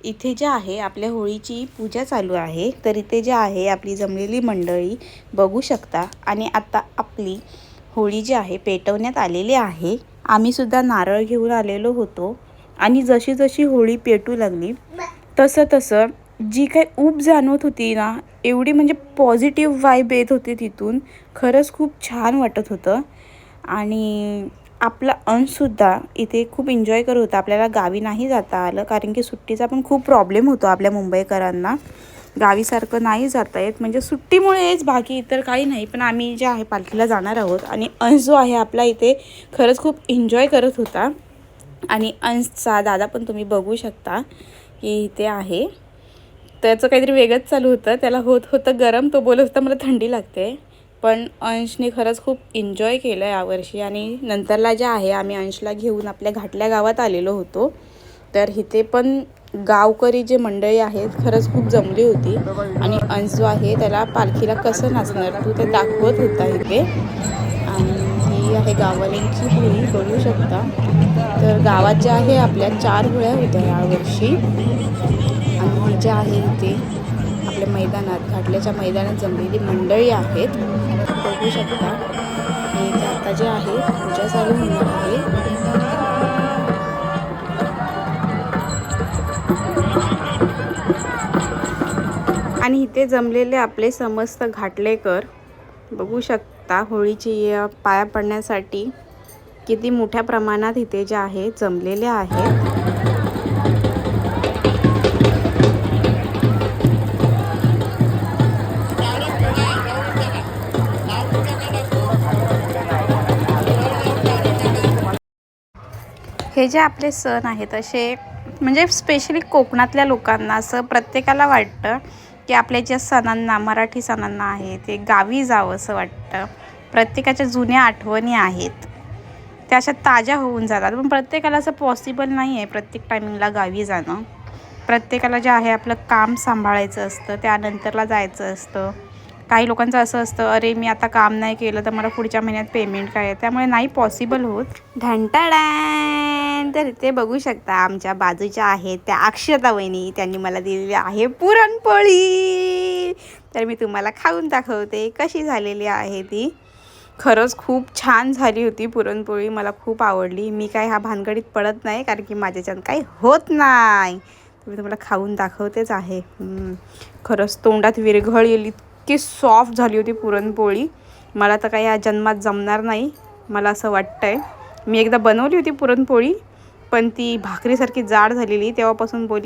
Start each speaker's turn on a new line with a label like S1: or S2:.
S1: इथे जे आहे आपल्या होळीची पूजा चालू आहे। तर इथे जे आहे आपली जमलेली मंडळी बघू शकता आणि आता आपली होळी जी आहे पेटवण्यात आलेली आहे। आम्ही सुद्धा नारळ घेऊन आलेलो होतो आणि जशी जशी होळी पेटू लागली तसं तसं जी काही ऊब जाणवत होती ना, एवढी म्हणजे पॉझिटिव्ह वाइब येत होती तिथून। खरंच खूप छान वाटत होतं आणि आपला अंशसुद्धा इथे खूप एन्जॉय करत होता। आपल्याला गावी नाही जाता आलं कारण की सुट्टीचा पण खूप प्रॉब्लेम होतो आपल्या मुंबईकरांना। गावीसारखं नाही जाता येत, म्हणजे सुट्टीमुळेच, बाकी इतर काही नाही। पण आम्ही जे आहे पालखीला जाणार आहोत आणि अंश जो आहे आपला इथे खरंच खूप एन्जॉय करत होता। आणि अंशचा दादा पण तुम्ही बघू शकता की इथे आहे। त्याचं काहीतरी वेगळंच चालू होतं, त्याला होत होतं गरम, तो बोलत होता मला थंडी लागते। पण अंशने खरंच खूप एन्जॉय केलं यावर्षी। आणि नंतरला जे आहे आम्ही अंशला घेऊन आपल्या घाटल्या गावात आलेलो होतो। तर इथे पण गावकरी जे मंडळी आहेत खरंच खूप जमली होती आणि अंश जो आहे त्याला पालखीला कसं नाचणार तो ते दाखवत होता इथे। आणि ही आहे गाववाल्यांची होळी बघू शकता। तर गावात जे आहे आपल्या 4 होळ्या होत्या यावर्षी आणि ही जे आहे इथे आपल्या मैदानात, घाटल्याच्या मैदानात जमलेली मंडळी आहेत बघू शकता। आणि इथे आता जे आहे पूजा चालू होणार आहे। आणि इथे जमलेले आपले समस्त घाटलेकर बघू शकता होळीची पाया पडण्यासाठी किती मोठ्या प्रमाणात इथे जे आहे जमलेले आहेत। हे जे आपले सण आहेत असे म्हणजे स्पेशली कोकणातल्या लोकांना असं प्रत्येकाला वाटतं की आपल्या ज्या सणांना, मराठी सणांना आहे ते गावी जावं असं वाटतं। प्रत्येकाच्या जुन्या आठवणी आहेत त्या अशा ताज्या होऊन जातात। पण प्रत्येकाला असं पॉसिबल नाही आहे प्रत्येक टायमिंगला गावी जाणं। प्रत्येकाला जे आहे आपलं काम सांभाळायचं असतं, त्यानंतरला जायचं असतं। काही लोकांचं असं असतं, अरे मी आता काम नाही केलं तर मला पुढच्या महिन्यात पेमेंट काय आहे, त्यामुळे नाही पॉसिबल होत। घंटाडॅन तर ते बघू शकता आमच्या बाजूच्या आहेत त्या अक्षता वहिनी, त्यांनी मला दिलेली आहे पुरणपोळी। तर मी तुम्हाला खाऊन दाखवते कशी झालेली आहे ती। खरंच खूप छान झाली होती पुरणपोळी, मला खूप आवडली। मी काय ह्या भानगडीत पडत नाही कारण की माझ्याच्यानं काही होत नाही। मी तुम्हाला खाऊन दाखवतेच आहे। खरंच तोंडात विरघळ येईल इतकी सॉफ्ट झाली होती पुरणपोळी। मला तर काही या जन्मात जमणार नाही मला असं वाटतंय। मी एकदा बनवली होती पुरणपोळी पण ती भाकरीसारखी जाड झालेली, तेव्हापासून